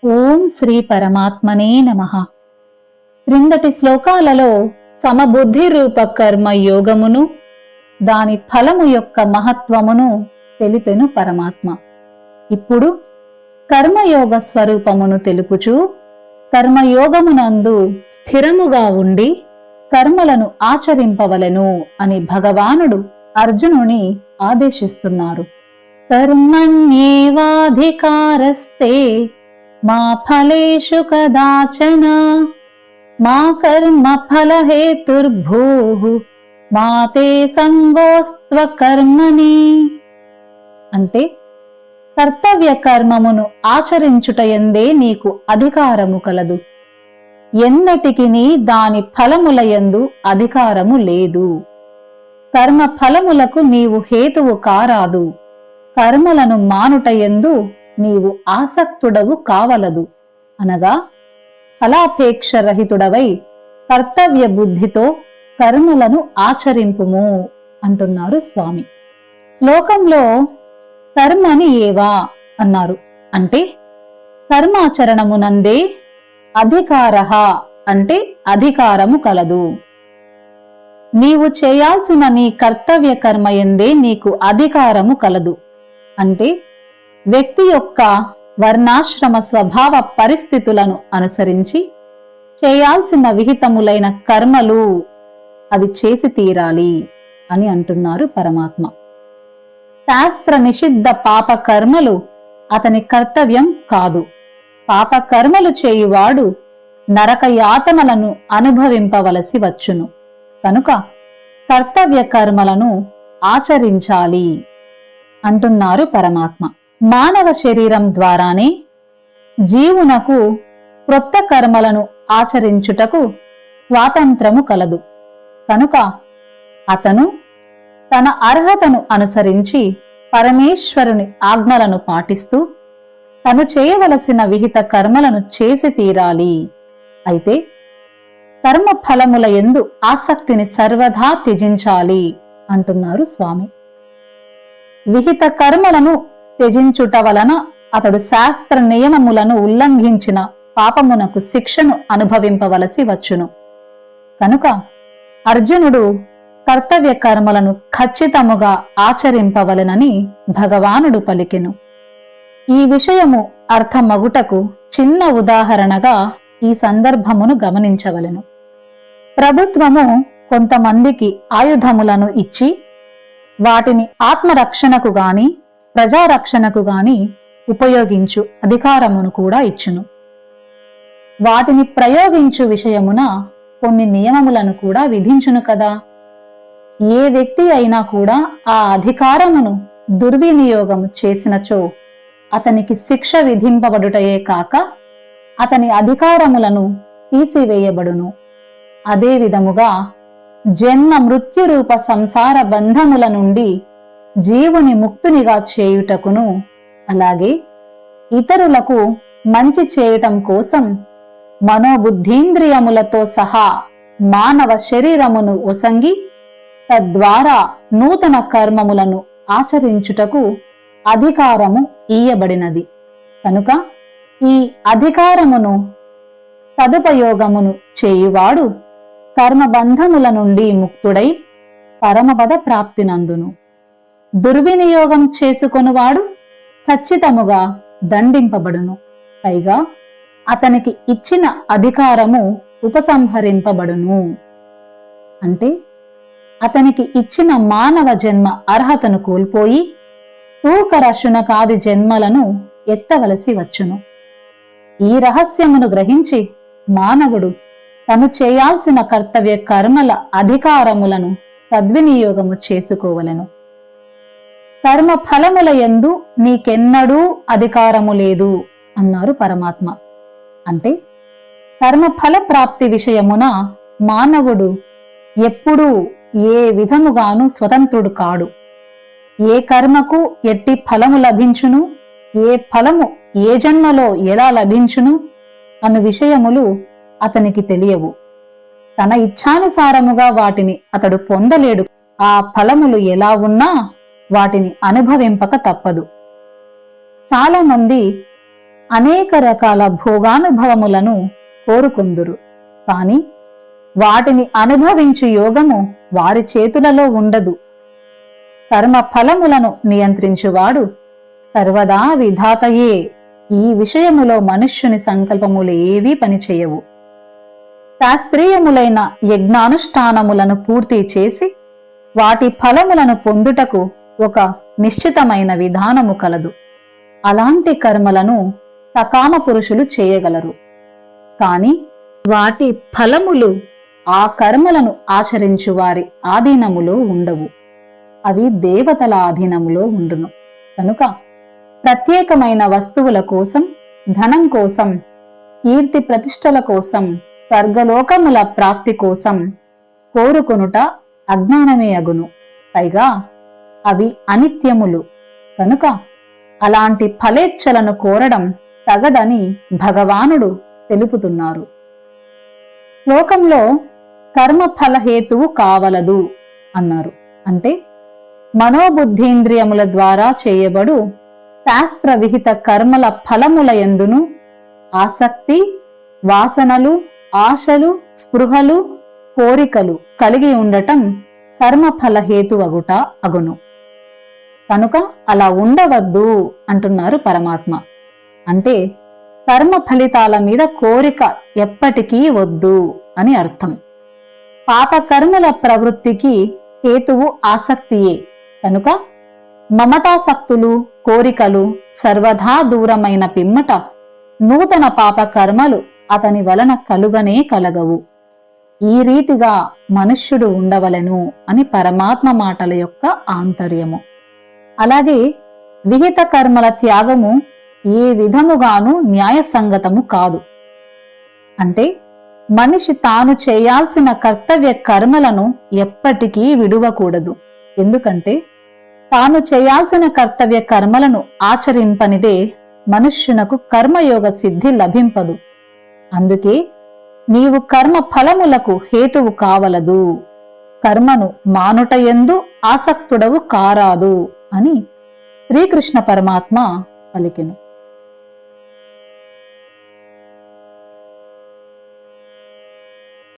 ఓం శ్రీ పరమాత్మనే నమః. క్రిందటి శ్లోకాలలో సమబుద్ధి రూప కర్మ యోగమును, దాని ఫలము యొక్క మహత్వమును తెలిపెను పరమాత్మ. ఇప్పుడు కర్మయోగ స్వరూపమును తెలుపుచూ కర్మయోగమునందు స్థిరముగా ఉండి కర్మలను ఆచరింపవలెను అని భగవానుడు అర్జునుని ఆదేశిస్తున్నారు. కర్మణ్యేవాధికారస్తే మా ఫలేషు కదాచన మా కర్మ ఫలహేతుర్భూః మా తే సంగోస్త్వ కర్మణి. అంటే కర్తవ్య కర్మమును ఆచరించుటయందే నీకు అధికారము కలదు, ఎన్నటికిని దాని ఫలములయందు అధికారము లేదు. కర్మ ఫలములకు నీవు హేతువు కారాదు, కర్మలను మానుటయందు నీవు ఆసక్తుడవు కావలదు. అనగా ఫలాపేక్ష రహితుడవై కర్తవ్య బుద్ధితో కర్మలను ఆచరింపుము అంటున్నారు స్వామి. శ్లోకంలో కర్మని ఏవా అన్నారు. అంటే కర్మాచరణమునందే అధికారః అంటే అధికారము కలదు. నీవు చేయాల్సిన నీ కర్తవ్య కర్మయందే నీకు అధికారము కలదు. అంటే వ్యక్తి యొక్క వర్ణాశ్రమ స్వభావ పరిస్థితులను అనుసరించి చేయాల్సిన విహితములైన కర్మలు అవి చేసి తీరాలి అని అంటున్నారు పరమాత్మ. శాస్త్ర నిషిద్ధ పాప కర్మలు అతని కర్తవ్యం కాదు. పాప కర్మలు చేయువాడు నరక యాతనలను అనుభవింపవలసి వచ్చును. కనుక కర్తవ్య కర్మలను ఆచరించాలి అంటున్నారు పరమాత్మ. మానవ శరీరం ద్వారానే జీవునకు క్రొత్త కర్మలను ఆచరించుటకు స్వాతంత్రము కలదు. కనుక అతను తన అర్హతను అనుసరించి పరమేశ్వరుని ఆజ్ఞలను పాటిస్తూ తను చేయవలసిన విహిత కర్మలను చేసి తీరాలి. అయితే కర్మ ఫలముల యందు ఆసక్తిని సర్వదా త్యజించాలి అంటున్నారు స్వామి. విహిత కర్మలను త్యజించుట వలన అతడు శాస్త్ర నియమములను ఉల్లంఘించిన పాపమునకు శిక్షను అనుభవింపవలసి వచ్చును. కనుక అర్జునుడు కర్తవ్య కర్మలను ఖచ్చితముగా ఆచరింపవలెనని భగవానుడు పలికెను. ఈ విషయము అర్థమగుటకు చిన్న ఉదాహరణగా ఈ సందర్భమును గమనించవలెను. ప్రభుత్వము కొంతమందికి ఆయుధములను ఇచ్చి వాటిని ఆత్మరక్షణకు గాని ప్రజారక్షణకు గాని ఉపయోగించు అధికారమును కూడా ఇచ్చును. వాటిని ప్రయోగించు విషయమున కొన్ని నియమములను కూడా విధించును కదా. ఏ వ్యక్తి అయినా కూడా ఆ అధికారమును దుర్వినియోగము చేసినచో అతనికి శిక్ష విధింపబడుటయే కాక అతని అధికారములను తీసివేయబడును. అదే విధముగా జన్మ మృత్యురూప సంసార బంధముల నుండి జీవుని ముక్తునిగా చేయుటకును, అలాగే ఇతరులకు మంచి చేయటం కోసం మనోబుద్ధీంద్రియములతో సహా మానవ శరీరమును ఒసంగి తద్వారా నూతన కర్మములను ఆచరించుటకు అధికారము ఇయ్యబడినది. కనుక ఈ అధికారమును సదుపయోగమును చేయువాడు కర్మబంధముల నుండి ముక్తుడై పరమపద ప్రాప్తినందును. దుర్వినియోగం చేసుకొనువాడు ఖచ్చితముగా దండింపబడును. పైగా అతనికి ఇచ్చిన అధికారము ఉపసంహరింపబడును. అంటే అతనికి ఇచ్చిన మానవ జన్మ అర్హతను కోల్పోయి తూకరశునకాది జన్మలను ఎత్తవలసి వచ్చును. ఈ రహస్యమును గ్రహించి మానవుడు తను చేయాల్సిన కర్తవ్య కర్మల అధికారములను సద్వినియోగము చేసుకోవలెను. కర్మ ఫలముల యందు నీకెన్నడూ అధికారము లేదు అన్నారు పరమాత్మ. అంటే కర్మ ఫల ప్రాప్తి విషయమున మానవుడు ఎప్పుడూ ఏ విధముగాను స్వతంత్రుడు కాడు. ఏ కర్మకు ఎట్టి ఫలము లభించును, ఏ ఫలము ఏ జన్మలో ఎలా లభించును అను విషయములు అతనికి తెలియవు. తన ఇచ్ఛానుసారముగా వాటిని అతడు పొందలేడు. ఆ ఫలములు ఎలా ఉన్నా వాటిని అనుభవింపక తప్పదు. చాలా మంది అనేక రకాల భోగానుభవములను కోరుకొందురు. కాని వాటిని అనుభవించు యోగము వారి చేతులలో ఉండదు. కర్మ ఫలములను నియంత్రించువాడు సర్వదా విధాతయే. ఈ విషయములో మనుష్యుని సంకల్పములు ఏవీ పనిచేయవు. శాస్త్రీయములైన యజ్ఞానుష్ఠానములను పూర్తి చేసి వాటి ఫలములను పొందుటకు ఒక నిశ్చితమైన విధానము కలదు. అలాంటి కర్మలను సకామ పురుషులు చేయగలరు. కాని వాటి ఫలములు ఆ కర్మలను ఆచరించు వారి ఆధీనములో ఉండవు. అవి దేవతల ఆధీనములో ఉండును. కనుక ప్రత్యేకమైన వస్తువుల కోసం, ధనం కోసం, కీర్తి ప్రతిష్టల కోసం, స్వర్గలోకముల ప్రాప్తి కోసం కోరుకొనుట అజ్ఞానమే అగును. పైగా అవి అనిత్యములు. కనుక అలాంటి ఫలేచ్ఛలను కోరడం తగదని భగవానుడు తెలుపుతున్నారు. శ్లోకంలో కర్మ ఫలహేతువు కావలదు అన్నారు. అంటే మనోబుద్ధీంద్రియముల ద్వారా చేయబడు శాస్త్ర విహిత కర్మల ఫలముల యందును ఆసక్తి, వాసనలు, ఆశలు, స్పృహలు, కోరికలు కలిగి ఉండటం కర్మ ఫలహేతువగుట అగును. కనుక అలా ఉండవద్దు అంటున్నారు పరమాత్మ. అంటే కర్మ ఫలితాల మీద కోరిక ఎప్పటికీ వద్దు అని అర్థం. పాపకర్మల ప్రవృత్తికి హేతువు ఆసక్తియే. కనుక మమతాసక్తులు, కోరికలు సర్వదా దూరమైన పిమ్మట నూతన పాపకర్మలు అతని వలన కలుగనే కలగవు. ఈ రీతిగా మనుష్యుడు ఉండవలెను అని పరమాత్మ మాటల యొక్క ఆంతర్యము. అలాగే విహిత కర్మల త్యాగము ఏ విధముగాను న్యాయసంగతము కాదు. అంటే మనిషి తాను చేయాల్సిన కర్తవ్య కర్మలను ఎప్పటికీ విడువకూడదు. ఎందుకంటే తాను చేయాల్సిన కర్తవ్య కర్మలను ఆచరింపనిదే మనుష్యునకు కర్మయోగ సిద్ధి లభింపదు. అందుకే నీవు కర్మ ఫలములకు హేతువు కావలదు, కర్మను మానుటయందు ఆసక్తుడవు కారాదు అని శ్రీకృష్ణ పరమాత్మ పలికెను.